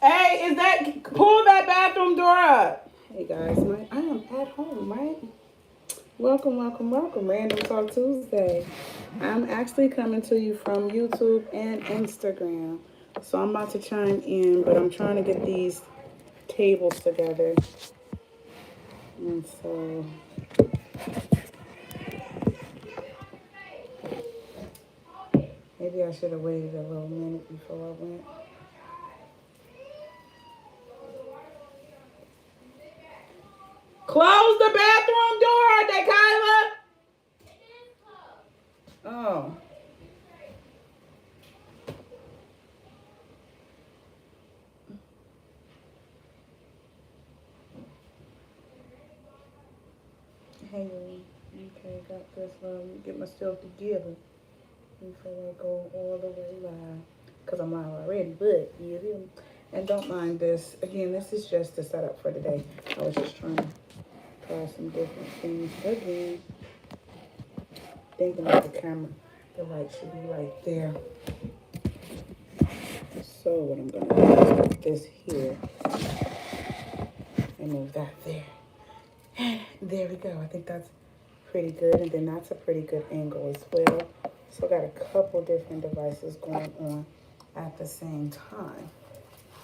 Hey, is that pull that bathroom door up? Hey guys, I am at home, right? Welcome, welcome, welcome. Random Talk Tuesday. I'm actually coming to you from YouTube and Instagram. So I'm about to chime in, but I'm trying to get these tables together. And so maybe I should have waited a little minute before I went. Close the bathroom door, Kyla. Oh. Hey, okay, got this. Get myself together before I go all the way live. Because I'm live already, but you hear me? And don't mind this. Again, this is just the setup for today. I was just trying to try some different things. Again, thinking of the camera. The light should be right there. So what I'm going to do is put this here and move that there. There we go. I think that's pretty good. And then that's a pretty good angle as well. So I got a couple different devices going on at the same time.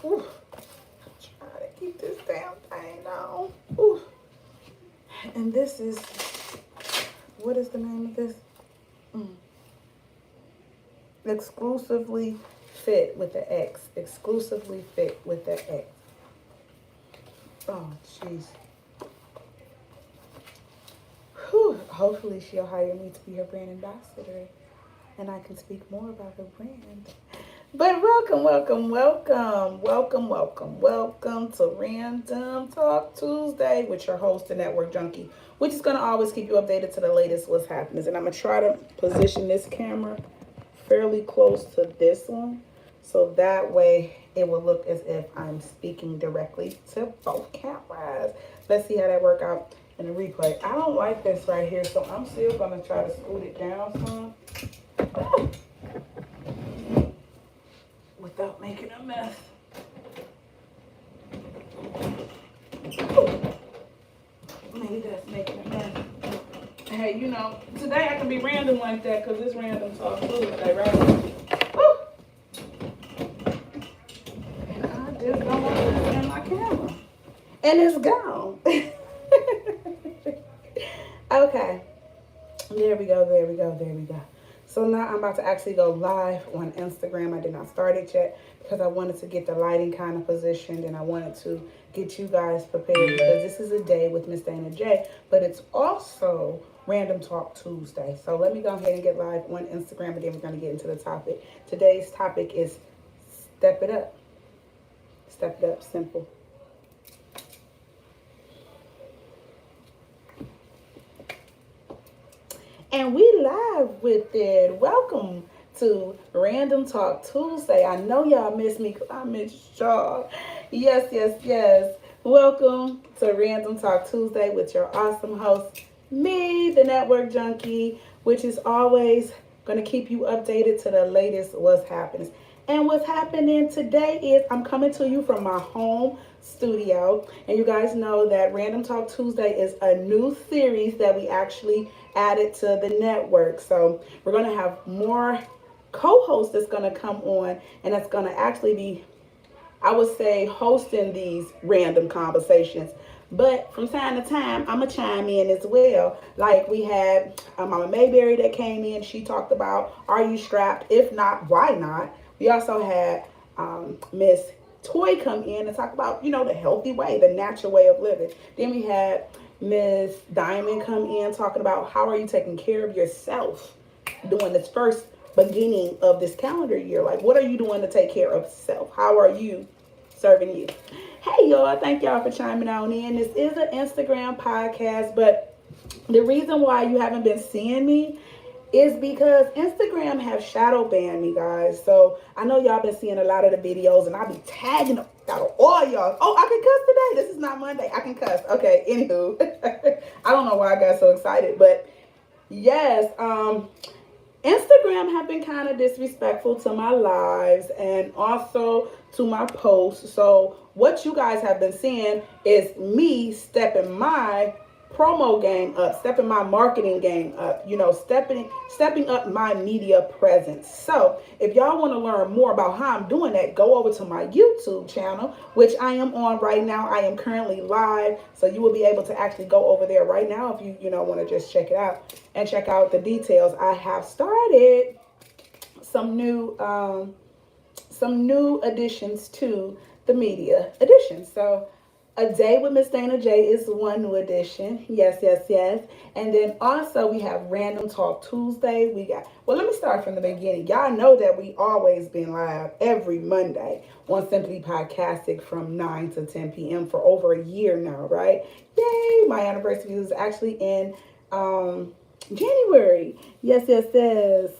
Ooh, I'm trying to keep this damn thing on. Ooh. And this is, what is the name of this? Exclusively fit with the X. Exclusively fit with the X. Oh, jeez. Hopefully she'll hire me to be her brand ambassador and I can speak more about her brand. But welcome, welcome, welcome, welcome, welcome, welcome to Random Talk Tuesday with your host, Da.Network Junkie, which is going to always keep you updated to the latest what's happening. And I'm going to try to position this camera fairly close to this one, so that way it will look as if I'm speaking directly to both cameras. Let's see how that work out in the replay. I don't like this right here, so I'm still going to try to scoot it down some without making a mess. Maybe that's making a mess. Hey, you know, today I can be random like that because it's Random Talk Tuesday, right? Woo! And I just don't want to put in my camera. And it's gone. Okay. There we go, there we go, there we go. So now I'm about to actually go live on Instagram. I did not start it yet because I wanted to get the lighting kind of positioned and I wanted to get you guys prepared because this is a day with Miss Dana J, but it's also Random Talk Tuesday. So let me go ahead and get live on Instagram and then we're going to get into the topic. Today's topic is step it up. Step it up, simple. And we live with it. Welcome to Random Talk Tuesday. I know y'all miss me because I miss y'all. Yes, yes, yes. Welcome to Random Talk Tuesday with your awesome host, me, the Network Junkie, which is always going to keep you updated to the latest what's happening. And what's happening today is I'm coming to you from my home studio. And you guys know that Random Talk Tuesday is a new series that we actually added to the network. So we're going to have more co-hosts that's going to come on and that's going to actually be, I would say, hosting these random conversations. But from time to time, I'm going to chime in as well. Like we had Mama Mayberry that came in. She talked about, are you strapped? If not, why not? We also had Miss Toy come in and talk about, you know, the healthy way, the natural way of living. Then we had Miss Diamond come in talking about how are you taking care of yourself during this first beginning of this calendar year. Like, what are you doing to take care of self? How are you serving you? Hey, y'all. Thank y'all for chiming on in. This is an Instagram podcast, but the reason why you haven't been seeing me is because Instagram have shadow banned me, guys. So I know y'all been seeing a lot of the videos and I be tagging out of all y'all. Oh, I can cuss today. This is not Monday. I can cuss. Okay, anywho. I don't know why I got so excited, but yes, Instagram have been kind of disrespectful to my lives and also to my posts. So what you guys have been seeing is me stepping my promo game up, stepping my marketing game up, stepping up my media presence. So if y'all want to learn more about how I'm doing that, go over to my YouTube channel, which I am on right now. I am currently live, so you will be able to actually go over there right now if you want to just check it out and check out the details. I have started some new additions to the media edition. So a Day with Miss Dana J is one new edition. Yes, yes, yes. And then also we have Random Talk Tuesday. Well, let me start from the beginning. Y'all know that we always been live every Monday on Simply Podcastic from 9 to 10 p.m. for over a year now, right? Yay! My anniversary is actually in January. Yes, yes, yes.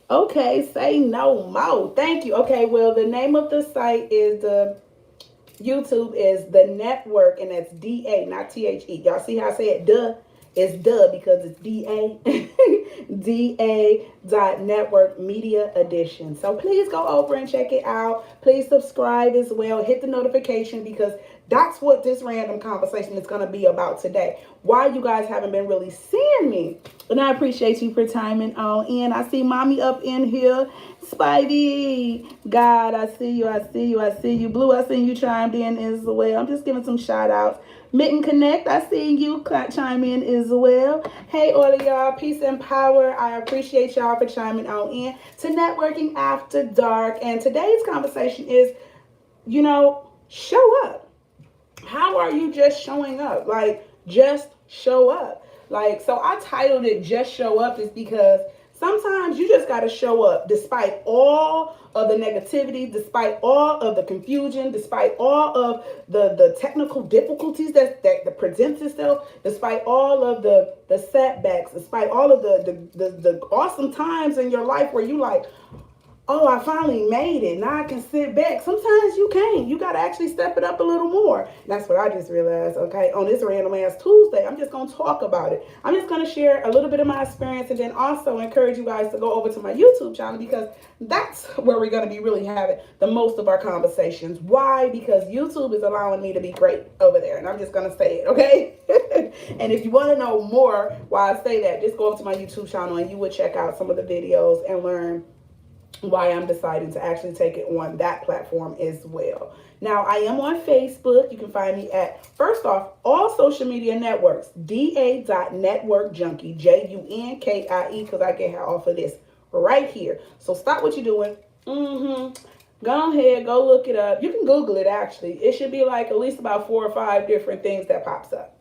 Okay, say no more. Thank you. Okay, well, the name of the site is YouTube is Da.Network, and that's D-A, not T-H-E. Y'all see how I say it? Duh. It's duh because it's D-A. Da.Network Media Edition. So please go over and check it out. Please subscribe as well. Hit the notification because that's what this random conversation is going to be about today. Why you guys haven't been really seeing me. And I appreciate you for timing on in. I see mommy up in here. Spidey. God, I see you. I see you. I see you. Blue, I see you chimed in as well. I'm just giving some shout outs. Mitten Connect, I see you chime in as well. Hey, all of y'all, peace and power. I appreciate y'all for chiming on in to Networking After Dark. And today's conversation is, show up. How are you just showing up? Like, just show up. Like, so I titled it Just Show Up is because sometimes you just got to show up despite all of the negativity, despite all of the confusion, despite all of the technical difficulties that presents itself, despite all of the setbacks, despite all of the awesome times in your life where you like, oh, I finally made it. Now I can sit back. Sometimes you can't. You got to actually step it up a little more. That's what I just realized, okay? On this Random Ass Tuesday, I'm just going to talk about it. I'm just going to share a little bit of my experience and then also encourage you guys to go over to my YouTube channel because that's where we're going to be really having the most of our conversations. Why? Because YouTube is allowing me to be great over there. And I'm just going to say it, okay? And if you want to know more why I say that, just go over to my YouTube channel and you would check out some of the videos and learn why I'm deciding to actually take it on that platform as well. Now, I am on Facebook. You can find me at, first off, all social media networks, Da.Network Junkie, Junkie, because I get her off of this right here. So stop what you're doing. Go ahead, go look it up. You can Google it, actually. It should be like at least about 4 or 5 different things that pops up.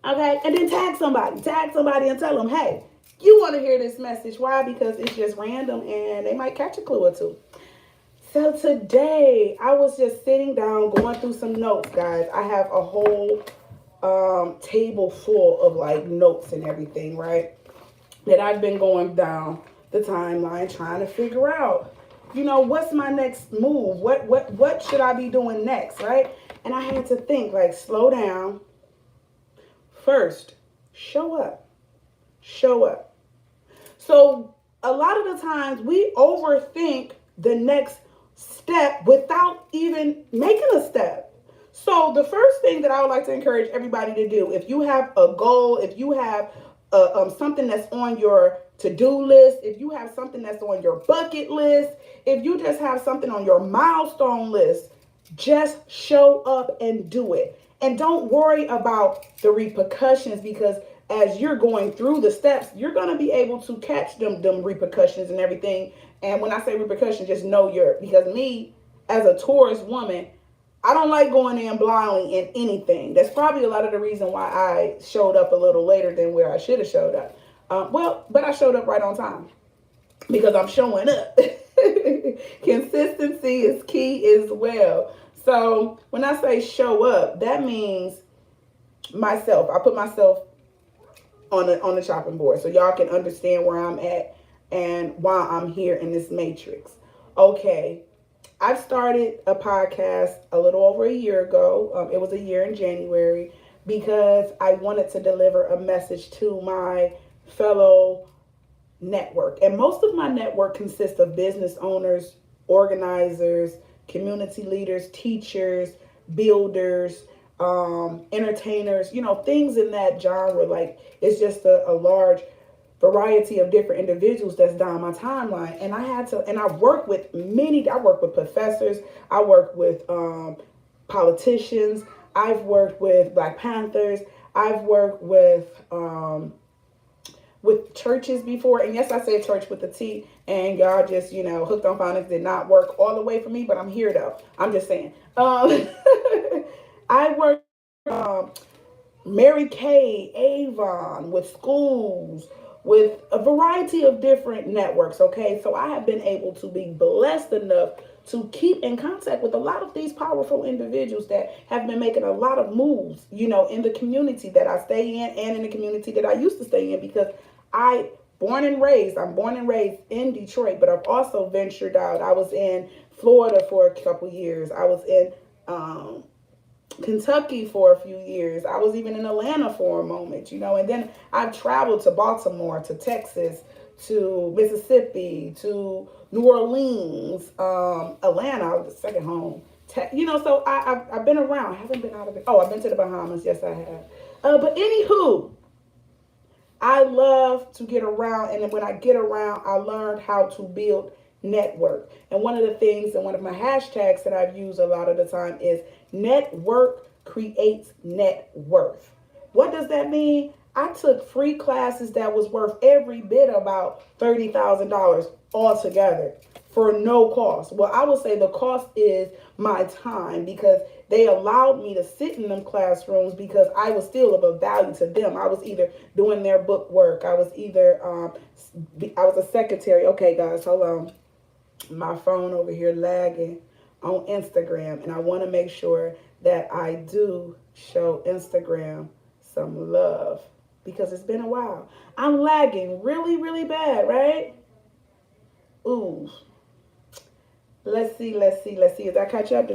Okay, and then tag somebody and tell them, hey, you want to hear this message. Why? Because it's just random and they might catch a clue or two. So today I was just sitting down going through some notes, guys. I have a whole table full of like notes and everything, right? That I've been going down the timeline trying to figure out, what's my next move? What should I be doing next, right? And I had to think, like, slow down. First, show up. Show up. So a lot of the times we overthink the next step without even making a step. So the first thing that I would like to encourage everybody to do, if you have a goal, if you have something that's on your to-do list, if you have something that's on your bucket list, if you just have something on your milestone list, just show up and do it. And don't worry about the repercussions because as you're going through the steps, you're going to be able to catch them repercussions and everything. And when I say repercussions, just know because me, as a Taurus woman, I don't like going in blindly in anything. That's probably a lot of the reason why I showed up a little later than where I should have showed up. But I showed up right on time because I'm showing up. Consistency is key as well. So when I say show up, that means myself. I put myself on the chopping board so y'all can understand where I'm at and why I'm here in this matrix. Okay, I've started a podcast a little over a year ago. It was a year in January because I wanted to deliver a message to my fellow network. And most of my network consists of business owners, organizers, community leaders, teachers, builders, entertainers, things in that genre. Like, it's just a large variety of different individuals that's down my timeline. And I work with professors, I work with politicians, I've worked with Black Panthers, I've worked with churches before. And yes, I said church with a T, and y'all just, hooked on phonics did not work all the way for me, but I'm here though. I'm just saying. I work Mary Kay, Avon, with schools, with a variety of different networks. Okay, so I have been able to be blessed enough to keep in contact with a lot of these powerful individuals that have been making a lot of moves, in the community that I stay in and in the community that I used to stay in, because I'm born and raised in Detroit, but I've also ventured out. I was in Florida for a couple years. I was in Kentucky for a few years. I was even in Atlanta for a moment, and then I've traveled to Baltimore, to Texas, to Mississippi, to New Orleans, Atlanta, the second home. So I've been around. I haven't been out of it. Oh, I've been to the Bahamas. Yes, I have. But anywho, I love to get around, and when I get around, I learned how to build network. And one of the things, and one of my hashtags that I've used a lot of the time is network creates net worth. What does that mean? I took free classes that was worth every bit about $30,000 altogether for no cost. Well, I would say the cost is my time, because they allowed me to sit in them classrooms because I was still of a value to them. I was either doing their book work. I was a secretary. Okay, guys, hold on. My phone over here lagging on Instagram, and I want to make sure that I do show Instagram some love, because it's been a while. I'm lagging really, really bad, right? Ooh. Let's see. Did I catch up?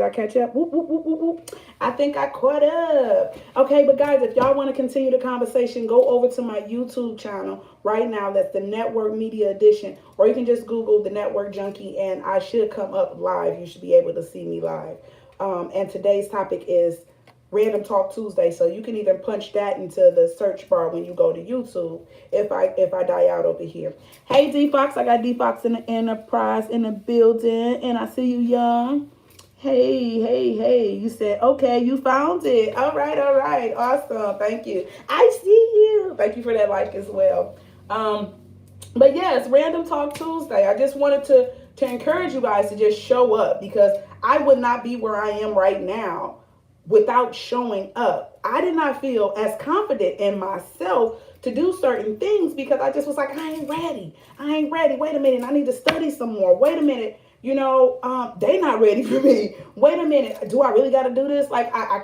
Whoop, whoop, whoop, whoop, whoop. I think I caught up. Okay, but guys, if y'all want to continue the conversation, go over to my YouTube channel right now. That's the Network Media Edition. Or you can just Google the Network Junkie, and I should come up live. You should be able to see me live. And today's topic is Random Talk Tuesday. So you can either punch that into the search bar when you go to YouTube if I die out over here. Hey, D Fox, I got D Fox in the enterprise in the building, and I see you, young. Hey. You said, okay, you found it. All right. Awesome. Thank you. I see you. Thank you for that like as well. But yes, Random Talk Tuesday. I just wanted to encourage you guys to just show up, because I would not be where I am right now without showing up. I did not feel as confident in myself to do certain things, because I just was like, I ain't ready. Wait a minute. I need to study some more. Wait a minute. They not ready for me. Wait a minute. Do I really got to do this? Like, I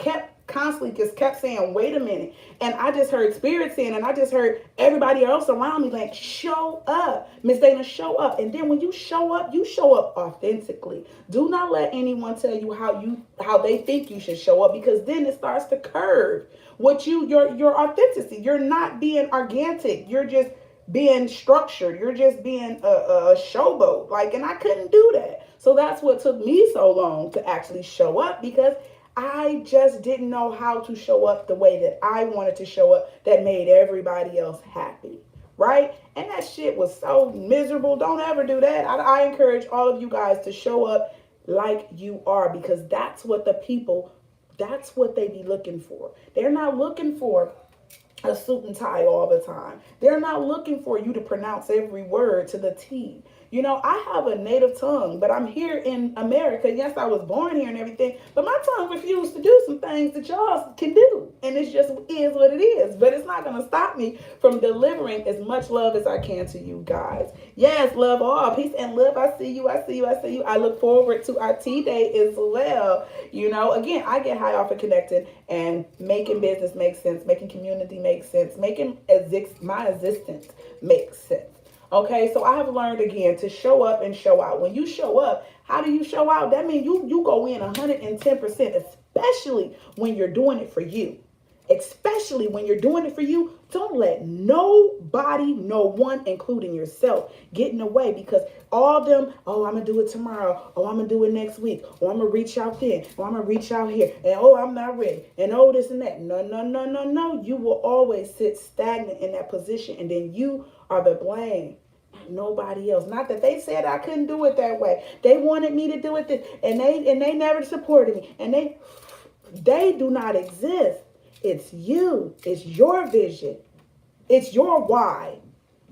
constantly kept saying, wait a minute. And I just heard Spirit saying, and I just heard everybody else around me like, show up. Miss Dana, show up. And then when you show up authentically. Do not let anyone tell you how they think you should show up, because then it starts to curve your authenticity. You're not being organic. You're just being structured. You're just being a showboat. And I couldn't do that. So that's what took me so long to actually show up, because I just didn't know how to show up the way that I wanted to show up that made everybody else happy. Right? And that shit was so miserable. Don't ever do that. I encourage all of you guys to show up like you are, because that's what they be looking for. They're not looking for a suit and tie all the time. They're not looking for you to pronounce every word to the T. I have a native tongue, but I'm here in America. Yes, I was born here and everything, but my tongue refused to do some things that y'all can do. And it just is what it is. But it's not going to stop me from delivering as much love as I can to you guys. Yes, love all. Peace and love. I see you. I look forward to our tea day as well. Again, I get high off of connecting and making business make sense, making community make sense, making my existence make sense. Okay, so I have learned again to show up and show out. When you show up, how do you show out? That means you go in 110%, especially when you're doing it for you. Especially when you're doing it for you, don't let nobody, no one, including yourself, get in the way, because all them, oh, I'm gonna do it tomorrow, oh, I'm gonna do it next week, oh, I'm gonna reach out then, oh, I'm gonna reach out here, and oh, I'm not ready, and oh, this and that. No, no, no, no, no. You will always sit stagnant in that position, and then you are the blame. Nobody else. Not that they said I couldn't do it that way. They wanted me to do it this, and they never supported me. And they do not exist. It's you. It's your vision. It's your why.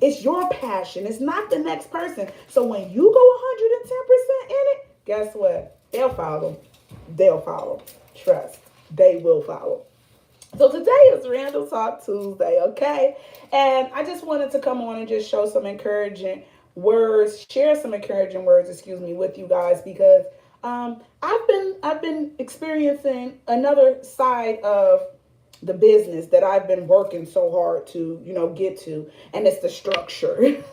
It's your passion. It's not the next person. So when you go 110% in it, guess what? They'll follow. They'll follow. Trust. They will follow. So today is Random Talk Tuesday, okay? And I just wanted to come on and just show some encouraging words, share some encouraging words, excuse me, with you guys, because I've been experiencing another side of the business that I've been working so hard to, get to, and it's the structure.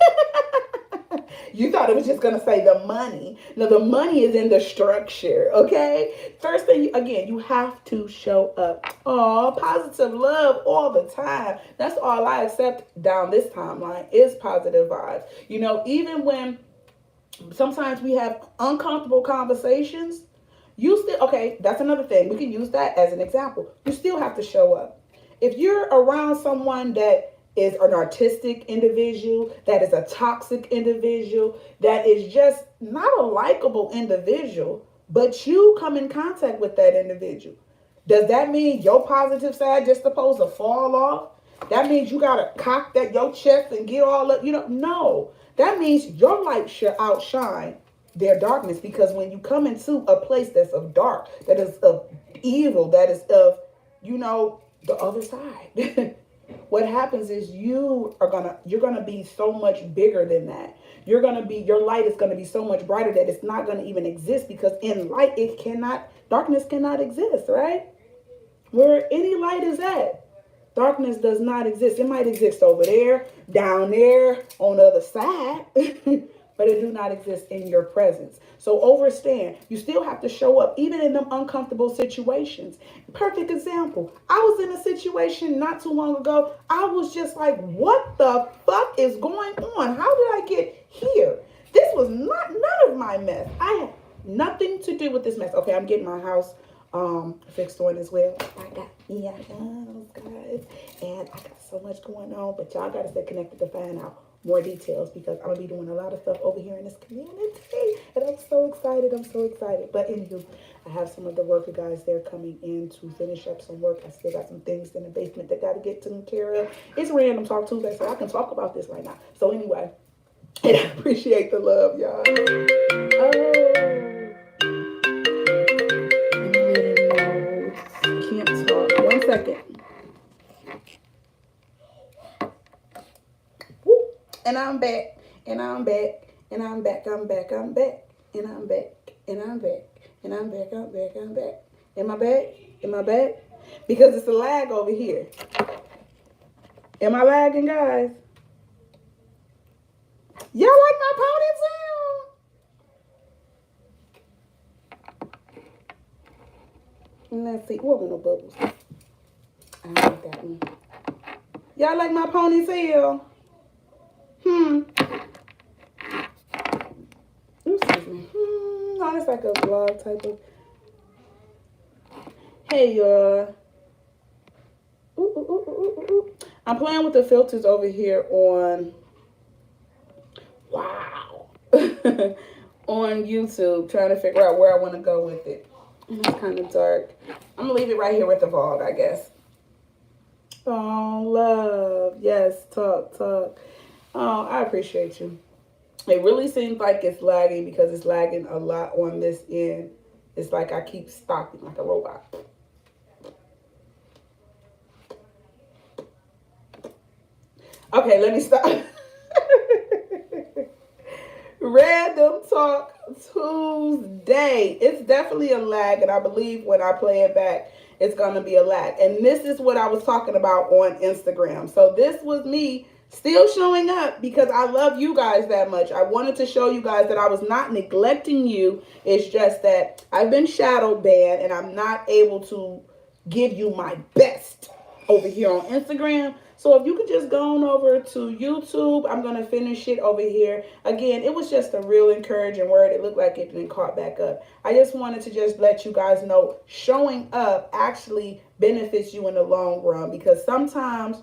You thought it was just going to say the money. No, the money is in the structure, okay? First thing, again, you have to show up. Oh, positive love all the time. That's all I accept down this timeline is positive vibes. Even when sometimes we have uncomfortable conversations, you still, okay, that's another thing. We can use that as an example. You still have to show up. If you're around someone that is an artistic individual, that is a toxic individual, that is just not a likable individual, but you come in contact with that individual, does that mean your positive side just supposed to fall off? That means you gotta cock that your chest and get all up, no. That means your light should outshine their darkness, because when you come into a place that's of dark, that is of evil, that is of, the other side, what happens is you're gonna be so much bigger than that. Your light is gonna be so much brighter that it's not gonna even exist, because in light darkness cannot exist, right? Where any light is at, darkness does not exist. It might exist over there, down there, on the other side, but it do not exist in your presence. So overstand, you still have to show up, even in them uncomfortable situations. Perfect example. I was in a situation not too long ago. I was just like, what the fuck is going on? How did I get here? This was none of my mess. I had nothing to do with this mess. Okay, I'm getting my house fixed on as well. I got me a house, guys, and I got so much going on, but y'all gotta stay connected to find out more details, because I'm gonna be doing a lot of stuff over here in this community, and I'm so excited. But anywho, I have some of the worker guys there coming in to finish up some work. I still got some things in the basement that gotta get taken care of. It's Random Talk Tuesday, so I can talk about this right now. So anyway, and I appreciate the love, y'all. Can't talk. 1 second. Woo. And I'm back. And I'm back. And I'm back. I'm back. I'm back. And I'm back. And I'm back. And I'm back. I'm back. I'm back. Am I back? Am I back? Because it's a lag over here. Am I lagging, guys? Y'all like my ponytail? Let's see. What were no bubbles? I like that one. Y'all like my ponytail? Excuse me. No, it's like a vlog type of. Hey, y'all. I'm playing with the filters over here on. Wow. On YouTube, trying to figure out where I want to go with it. It's kind of dark. I'm gonna leave it right here with the vlog, I guess. Oh, love. Yes, talk. Oh, I appreciate you. It really seems like it's lagging, because it's lagging a lot on this end. It's like I keep stopping like a robot. Okay, let me stop. Random Talk Tuesday. It's definitely a lag, and I believe when I play it back, it's going to be a lag. And this is what I was talking about on Instagram. So this was me still showing up, because I love you guys that much. I wanted to show you guys that I was not neglecting you. It's just that I've been shadow banned, and I'm not able to give you my best. over here on Instagram. So if you could just go on over to YouTube, I'm gonna finish it over here. Again, it was just a real encouraging word. It looked like it didn't caught back up. I just wanted to just let you guys know showing up actually benefits you in the long run, because sometimes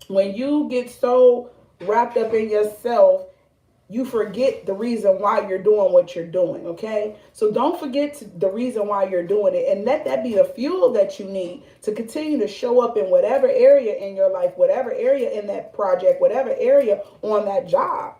when you get so wrapped up in yourself, you forget the reason why you're doing what you're doing, okay? So don't forget the reason why you're doing it, and let that be the fuel that you need to continue to show up in whatever area in your life, whatever area in that project, whatever area on that job.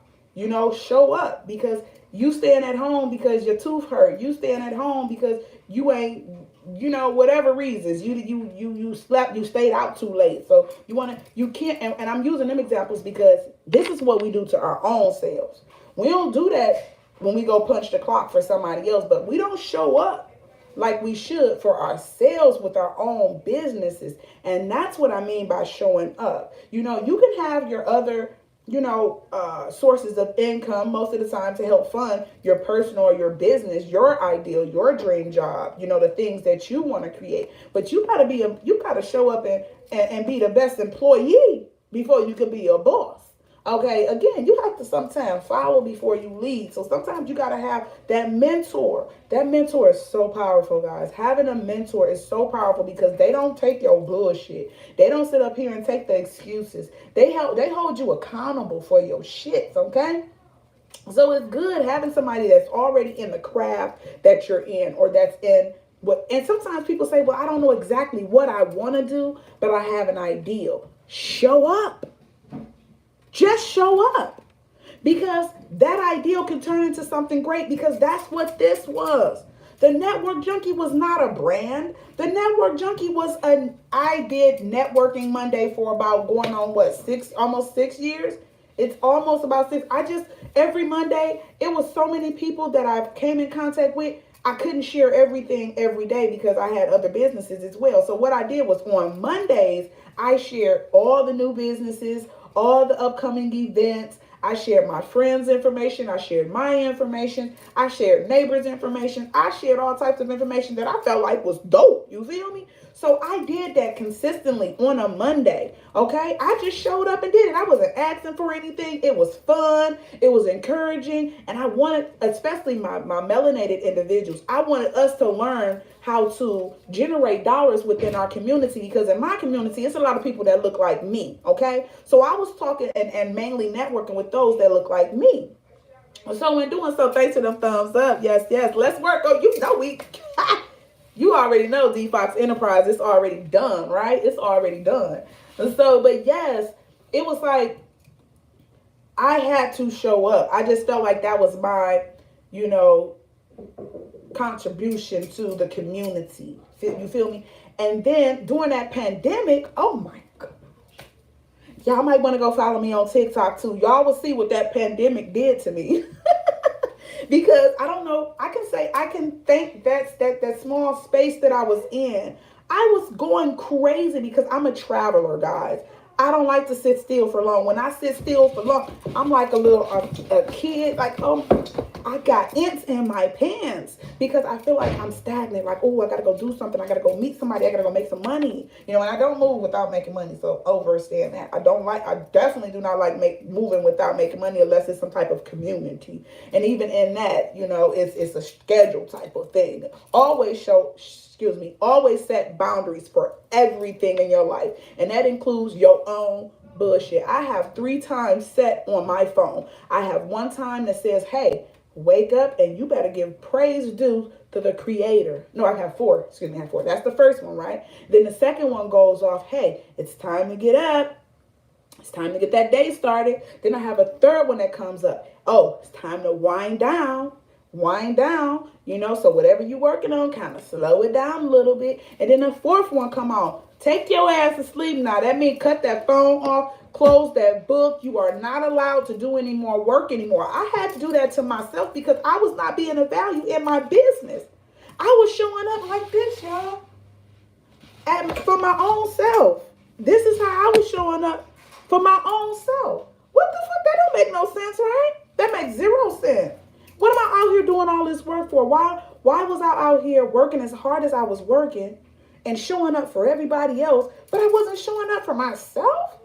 Show up, because you staying at home because your tooth hurt. You staying at home because you ain't, whatever reasons you slept, you stayed out too late. So you can't, and I'm using them examples because this is what we do to our own selves. We don't do that when we go punch the clock for somebody else, but we don't show up like we should for ourselves with our own businesses. And that's what I mean by showing up. You can have your other sources of income most of the time to help fund your personal or your business, your ideal, your dream job, the things that you want to create. But you gotta show up and be the best employee before you can be a boss. Okay, again, you have to sometimes follow before you lead. So sometimes you got to have that mentor. That mentor is so powerful, guys. Having a mentor is so powerful because they don't take your bullshit. They don't sit up here and take the excuses. They hold you accountable for your shit, okay? So it's good having somebody that's already in the craft that you're in, or that's in what. And sometimes people say, well, I don't know exactly what I want to do, but I have an ideal. Show up. Just show up, because that ideal can turn into something great, because that's what this was. The Network Junkie was not a brand. The Network Junkie was I did networking Monday for about going on almost 6 years. It's almost about six. Every Monday, it was so many people that I came in contact with. I couldn't share everything every day because I had other businesses as well. So what I did was on Mondays, I shared all the new businesses, all the upcoming events. I shared my friends' information. I shared my information. I shared neighbors' information. I shared all types of information that I felt like was dope. You feel me? So I did that consistently on a Monday. Okay? I just showed up and did it. I wasn't asking for anything. It was fun. It was encouraging. And I wanted, especially my melanated individuals, I wanted us to learn how to generate dollars within our community, because in my community, it's a lot of people that look like me. Okay? So I was talking and mainly networking with those that look like me. So in doing so, thanks to them thumbs up. Yes, yes. Let's work. Oh, you already know D Fox Enterprise. It's already done, right? It's already done. And so, but yes, it was like I had to show up. I just felt like that was my, contribution to the community. You feel me? And then during that pandemic, oh my God. Y'all might want to go follow me on TikTok too. Y'all will see what that pandemic did to me. Because I don't know, I can thank that small space that I was in. I was going crazy because I'm a traveler, guys. I don't like to sit still for long. When I sit still for long, I'm like a kid. Like, I got ants in my pants because I feel like I'm stagnant. Like, I got to go do something. I got to go meet somebody. I got to go make some money. And I don't move without making money. So understand that. I definitely do not like moving without making money unless it's some type of community. And even in that, it's a schedule type of thing. Always set boundaries for everything in your life. And that includes your own bullshit. I have 3 times set on my phone. I have 1 time that says, hey, wake up and you better give praise due to the creator. No, I have 4. I have 4. That's the first one, right? Then the second one goes off, hey, it's time to get up. It's time to get that day started. Then I have a third one that comes up. Oh, it's time to wind down. So whatever you're working on, kind of slow it down a little bit. And then the fourth one come on. Take your ass to sleep now. That means cut that phone off, close that book. You are not allowed to do any more work anymore. I had to do that to myself because I was not being of value in my business. I was showing up like this, y'all. For my own self. This is how I was showing up for my own self. What the fuck? That don't make no sense, right? That makes 0 sense. What am I out here doing all this work for? Why was I out here working as hard as I was working and showing up for everybody else, but I wasn't showing up for myself,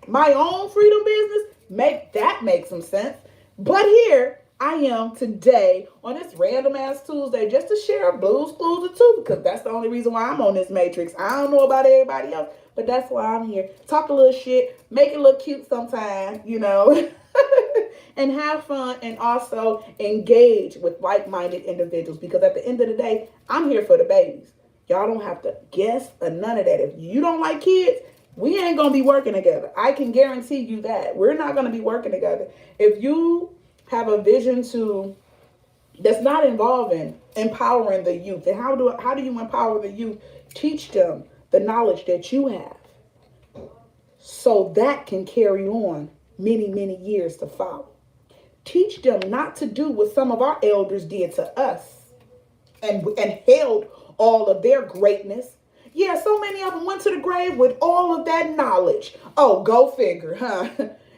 my own freedom business. Make some sense. But here I am today on this random ass Tuesday just to share a Blues Clues or two, because that's the only reason why I'm on this matrix. I don't know about everybody else, but that's why I'm here. Talk a little shit, make it look cute sometimes, and have fun, and also engage with like-minded individuals, because at the end of the day, I'm here for the babies. Y'all don't have to guess or none of that. If you don't like kids, we ain't gonna be working together. I can guarantee you that. We're not gonna be working together. If you have a vision that's not involving empowering the youth, and how do you empower the youth? Teach them the knowledge that you have, so that can carry on many, many years to follow. Teach them not to do what some of our elders did to us and held all of their greatness. Yeah, so many of them went to the grave with all of that knowledge. Oh, go figure, huh?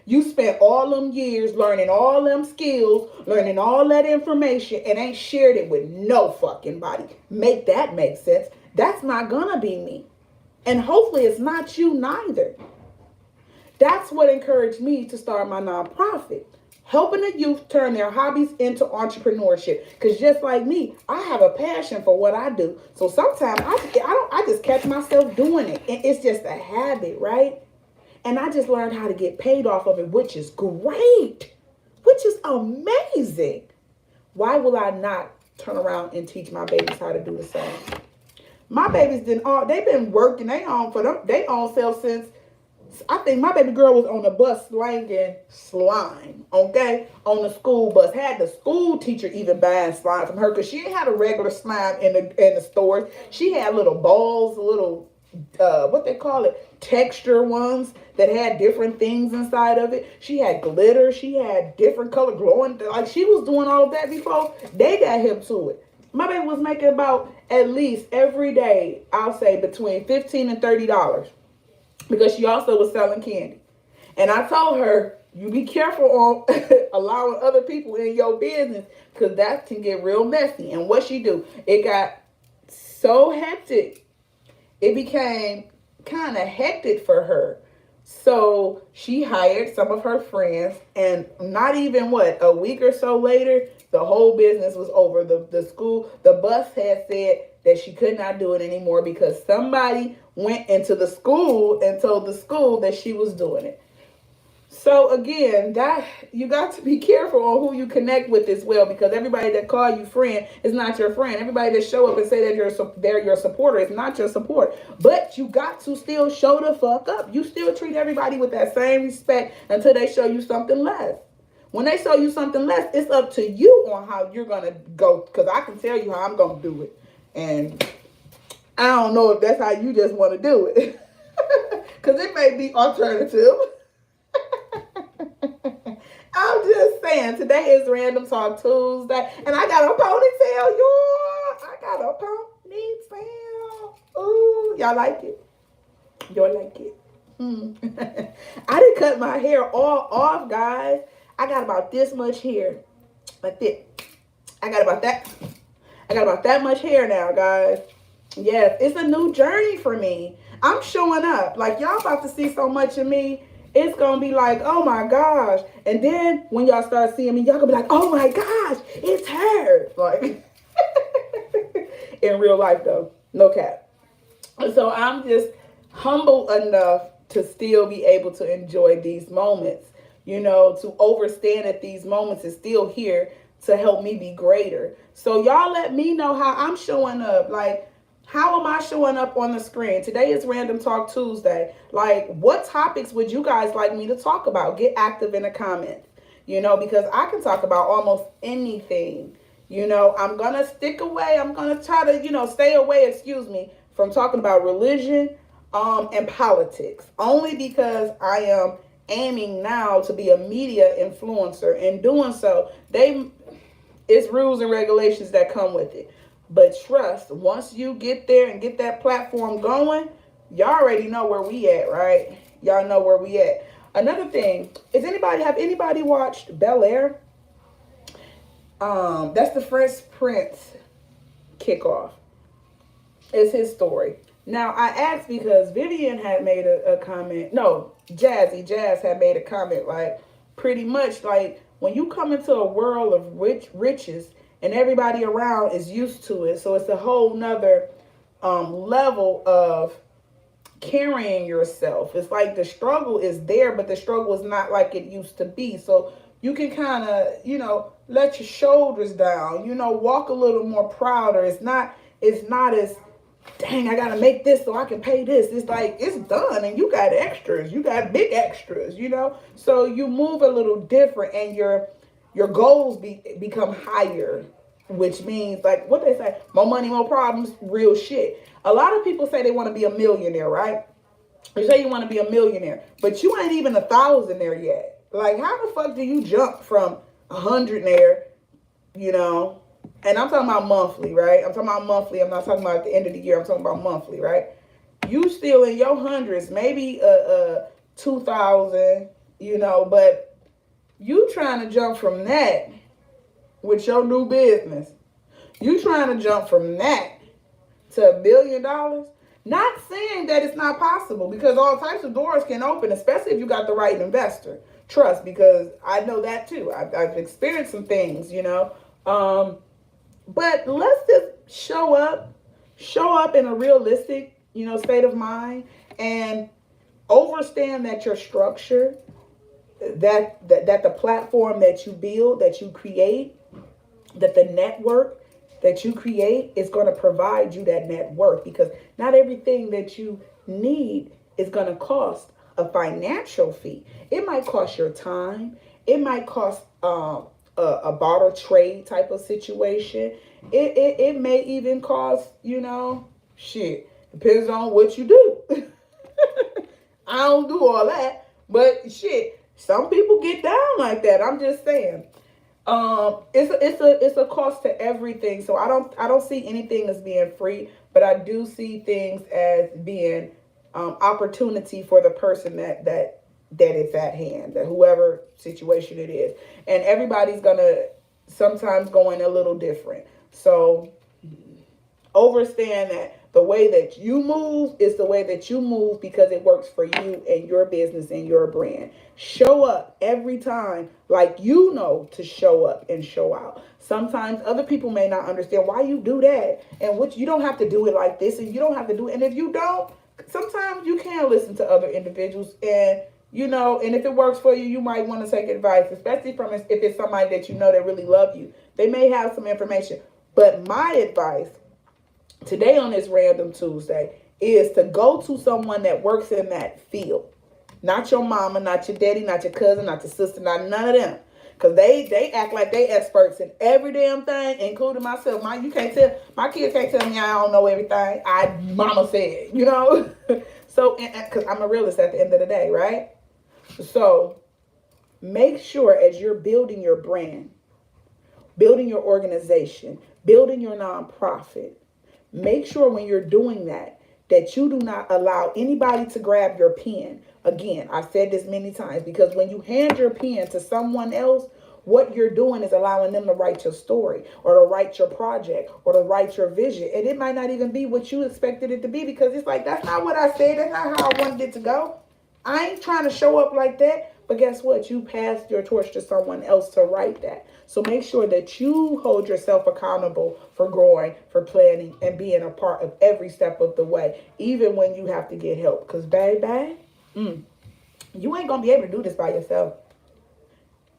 You spent all them years learning all them skills, learning all that information, and ain't shared it with no fucking body. Make that make sense. That's not gonna be me. And hopefully it's not you neither. That's what encouraged me to start my nonprofit, helping the youth turn their hobbies into entrepreneurship. Because just like me, I have a passion for what I do. So sometimes I just catch myself doing it. And it's just a habit, right? And I just learned how to get paid off of it, which is great, which is amazing. Why will I not turn around and teach my babies how to do the same? My babies they've been working they own self since, I think my baby girl was on the bus slanging slime, okay? On the school bus. Had the school teacher even buying slime from her, because she ain't had a regular slime in the stores. She had little balls, little, what they call it, texture ones that had different things inside of it. She had glitter. She had different color glowing. Like, she was doing all of that before they got hip to it. My baby was making about, at least every day, I'll say between $15 and $30. Because she also was selling candy. And I told her, you be careful on allowing other people in your business, because that can get real messy. And what she do, it got so hectic. It became kind of hectic for her. So she hired some of her friends, and not even a week or so later, the whole business was over. The bus had said that she could not do it anymore because somebody went into the school and told the school that she was doing it. So again, that you got to be careful on who you connect with as well, because everybody that call you friend is not your friend. Everybody that show up and say that they're your supporter is not your support. But you got to still show the fuck up. You still treat everybody with that same respect until they show you something less. When they show you something less, it's up to you on how you're going to go, because I can tell you how I'm going to do it. And I don't know if that's how you just want to do it, because it may be alternative. I'm just saying, today is Random Talk Tuesday, and I got a ponytail, y'all. I got a ponytail. Ooh, y'all like it? Y'all like it? I didn't cut my hair all off, guys. I got about this much hair, like this. I got about that much hair now, guys. Yes, it's a new journey for me. I'm showing up. Like, y'all about to see so much of me. It's going to be like, oh my gosh. And then when y'all start seeing me, y'all going to be like, oh my gosh, it's her. Like, in real life though, no cap. So I'm just humble enough to still be able to enjoy these moments, to understand that these moments is still here to help me be greater. So y'all let me know how I'm showing up. Like, how am I showing up on the screen? Today is Random Talk Tuesday. Like, what topics would you guys like me to talk about? Get active in the comments, because I can talk about almost anything. I'm going to stick away. I'm going to try to, stay away, from talking about religion and politics. Only because I am aiming now to be a media influencer. And doing so, it's rules and regulations that come with it. But trust, once you get there and get that platform going, y'all already know where we at, right? Y'all know where we at. Another thing, have anybody watched Bel-Air? That's the Fresh Prince kickoff. It's his story. Now I asked because Vivian had made a comment. No, Jazz had made a comment like pretty much like when you come into a world of riches and everybody around is used to it, so it's a whole nother level of carrying yourself. It's like the struggle is there, but the struggle is not like it used to be. So you can kind of, let your shoulders down, walk a little more prouder. It's not as dang, I gotta make this so I can pay this. It's like it's done and you got extras. You got big extras. So you move a little different and your goals become higher, which means like what they say, more money, more problems, real shit. A lot of people say they want to be a millionaire, right? You say you want to be a millionaire, but you ain't even a thousandaire yet. Like, how the fuck do you jump from a hundredaire, you know? And I'm talking about monthly, right? I'm talking about monthly. I'm not talking about at the end of the year. I'm talking about monthly, right? You still in your hundreds, maybe 2,000, but you trying to jump from that with your new business. You trying to jump from that to $1 billion. Not saying that it's not possible because all types of doors can open, especially if you got the right investor. Trust, because I know that too. I've experienced some things. But let's just show up in a realistic, state of mind and understand that your structure, that the platform that you build, that you create, that the network that you create is going to provide you that network because not everything that you need is going to cost a financial fee. It might cost your time. It might cost a barter trade type of situation. It may even cost, shit. Depends on what you do. I don't do all that, but shit, some people get down like that. I'm just saying. It's a cost to everything. So I don't see anything as being free, but I do see things as being opportunity for the person that it's at hand, that whoever situation it is, and everybody's gonna sometimes go in a little different. So understand that the way that you move is the way that you move because it works for you and your business and your brand. Show up every time like to show up and show out. Sometimes other people may not understand why you do that and what you don't have to do it like this and you don't have to do it. And if you don't, sometimes you can listen to other individuals and and if it works for you, you might want to take advice, especially from if it's somebody that that really love you. They may have some information. But my advice today on this Random Tuesday is to go to someone that works in that field. Not your mama, not your daddy, not your cousin, not your sister, not none of them. Because they act like they experts in every damn thing, including myself. My kids can't tell me I don't know everything. Mama said. So, because I'm a realist at the end of the day, right? So, make sure as you're building your brand, building your organization, building your nonprofit, make sure when you're doing that you do not allow anybody to grab your pen. Again, I've said this many times because when you hand your pen to someone else, what you're doing is allowing them to write your story or to write your project or to write your vision. And it might not even be what you expected it to be because it's like, that's not what I said. That's not how I wanted it to go. I ain't trying to show up like that. But guess what? You passed your torch to someone else to write that. So make sure that you hold yourself accountable for growing, for planning, and being a part of every step of the way, even when you have to get help. Because, baby, you ain't going to be able to do this by yourself.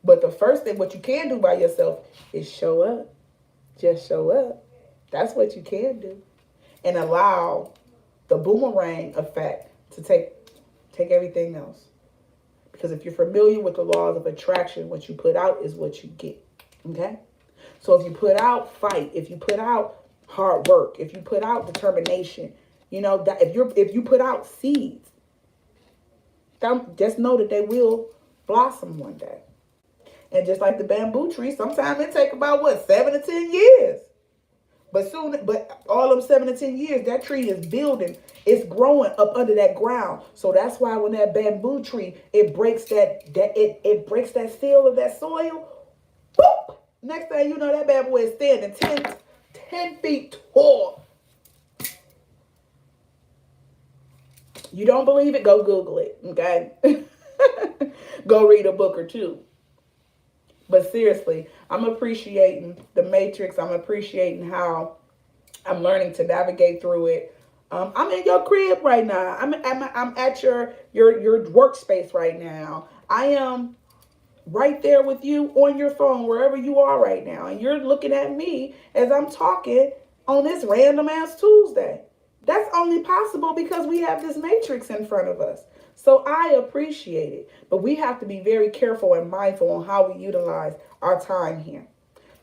But the first thing, what you can do by yourself is show up. Just show up. That's what you can do. And allow the boomerang effect to take everything else. Because if you're familiar with the laws of attraction, what you put out is what you get. Okay? So if you put out fight, if you put out hard work, if you put out determination, that if you put out seeds, just know that they will blossom one day. And just like the bamboo tree, sometimes it take about 7 to 10 years. But all of 7 to 10 years, that tree is building. It's growing up under that ground. So that's why when that bamboo tree, it breaks it breaks that seal of that soil. Boop! Next thing you know, that bad boy is standing 10 feet tall. You don't believe it? Go Google it, okay? Go read a book or two. But seriously, I'm appreciating the matrix. I'm appreciating how I'm learning to navigate through it. I'm in your crib right now. I'm at your workspace right now. I am right there with you on your phone, wherever you are right now. And you're looking at me as I'm talking on this random ass Tuesday. That's only possible because we have this matrix in front of us. So I appreciate it. But we have to be very careful and mindful on how we utilize our time here.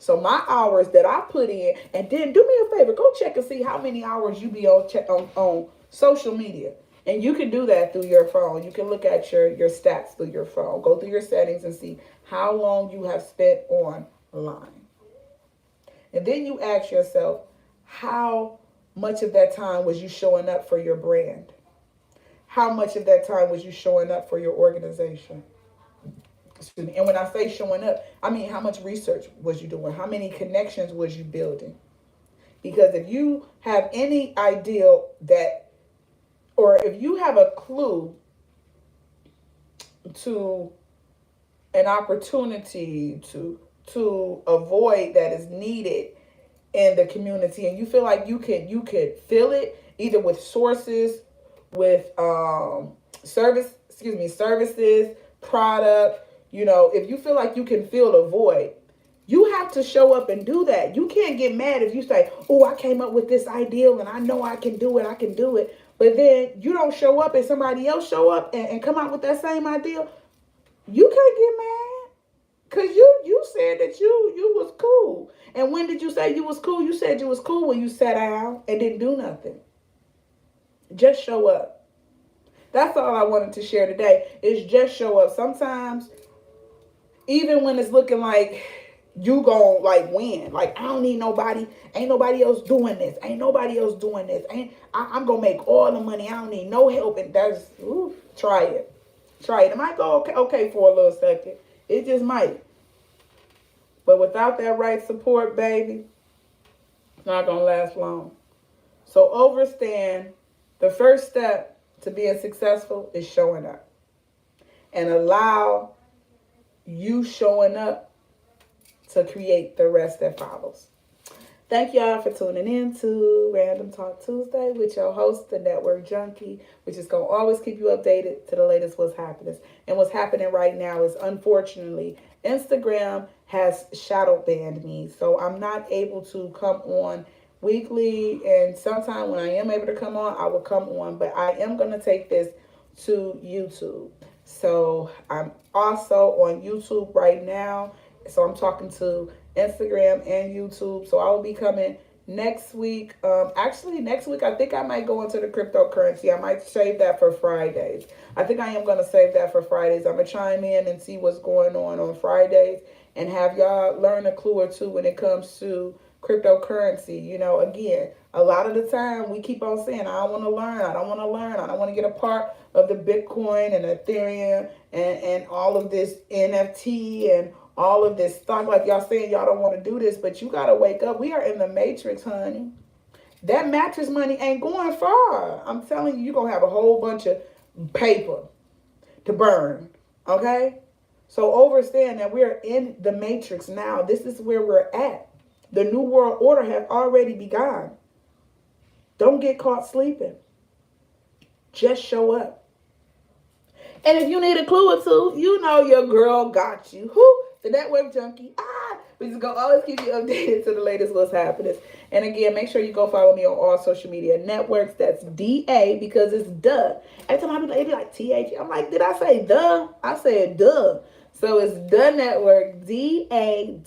So my hours that I put in, and then do me a favor, go check and see how many hours you be on social media. And you can do that through your phone. You can look at your stats through your phone. Go through your settings and see how long you have spent online. And then you ask yourself, how much of that time was you showing up for your brand? How much of that time was you showing up for your organization? Excuse me. And when I say showing up, I mean how much research was you doing? How many connections was you building? Because if you have any idea that, or if you have a clue to an opportunity to avoid that is needed in the community, and you feel like you could fill it either with sources, with services, product. If you feel like you can fill the void, you have to show up and do that. You can't get mad if you say, oh, I came up with this ideal and I know I can do it. But then you don't show up and somebody else show up and come out with that same ideal. You can't get mad. Because you said that you was cool. And when did you say you was cool? You said you was cool when you sat down and didn't do nothing. Just show up. That's all I wanted to share today, is just show up. Sometimes, even when it's looking like you gon' like win, like I don't need nobody, ain't nobody else doing this, I'm gonna make all the money, I don't need no help. And try it. It might go okay for a little second. It just might. But without that right support, baby, it's not gonna last long. So overstand, the first step to being successful is showing up. And allow you showing up to create the rest that follows. Thank y'all for tuning in to Random Talk Tuesday with your host, the Network Junkie, which is going to always keep you updated to the latest what's happening. And what's happening right now is, unfortunately, Instagram has shadow banned me. So I'm not able to come on weekly. And sometime when I am able to come on, I will come on. But I am going to take this to YouTube. So I'm also on YouTube right now. So I'm talking to Instagram and YouTube. So I will be coming next week. Actually, next week, I think I might go into the cryptocurrency. I might save that for Fridays. I think I am going to save that for Fridays. I'm going to chime in and see what's going on Fridays and have y'all learn a clue or two when it comes to cryptocurrency. Again, a lot of the time we keep on saying, I don't want to learn. I don't want to get a part of the Bitcoin and Ethereum and all of this NFT and all of this stock, like y'all saying y'all don't want to do this, but you got to wake up. We are in the matrix, honey. That mattress money ain't going far. I'm telling you, you're going to have a whole bunch of paper to burn, okay? So understand that we're in the matrix now. This is where we're at. The New World Order has already begun. Don't get caught sleeping. Just show up. And if you need a clue or two, your girl got you. The Network Junkie. We just gonna always keep you updated to the latest what's happening. And again, make sure you go follow me on all social media networks. That's DA because it's duh. Every time I be like TH, I'm like, did I say duh? I said duh. So it's Da.Network, DA.Network,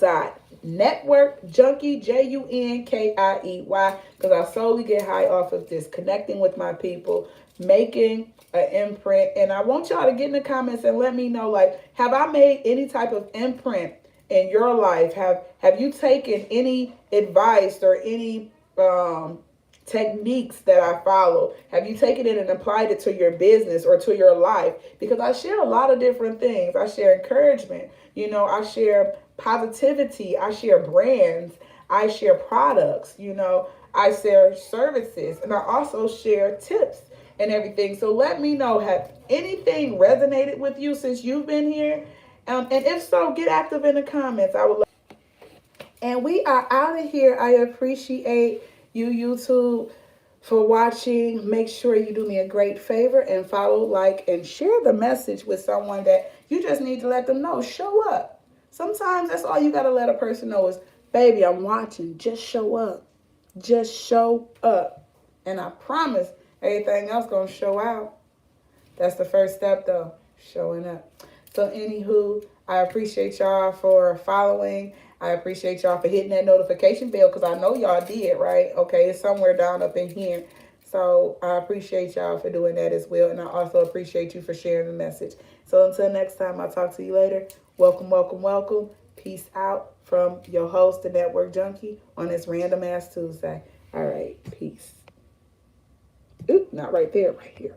Junkie, JUNKIEY, because I solely get high off of this, connecting with my people, making an imprint. And I want y'all to get in the comments and let me know, like, have I made any type of imprint in your life? Have you taken any advice or any techniques that I follow? Have you taken it and applied it to your business or to your life? Because I share a lot of different things. I share encouragement. I share positivity. I share brands. I share products. I share services. And I also share tips. and everything. So let me know, have anything resonated with you since you've been here? And if so, get active in the comments. I would love. And we are out of here. I appreciate you, YouTube, for watching. Make sure you do me a great favor and follow, like, and share the message with someone that you just need to let them know. Show up. Sometimes that's all you got to let a person know is, baby, I'm watching. Just show up. Just show up. And I promise everything else going to show out. That's the first step, though, showing up. So, anywho, I appreciate y'all for following. I appreciate y'all for hitting that notification bell because I know y'all did, right? Okay, it's somewhere down up in here. So, I appreciate y'all for doing that as well. And I also appreciate you for sharing the message. So, until next time, I'll talk to you later. Welcome, welcome, welcome. Peace out from your host, the Network Junkie, on this random ass Tuesday. All right, peace. Oop, not right there, right here.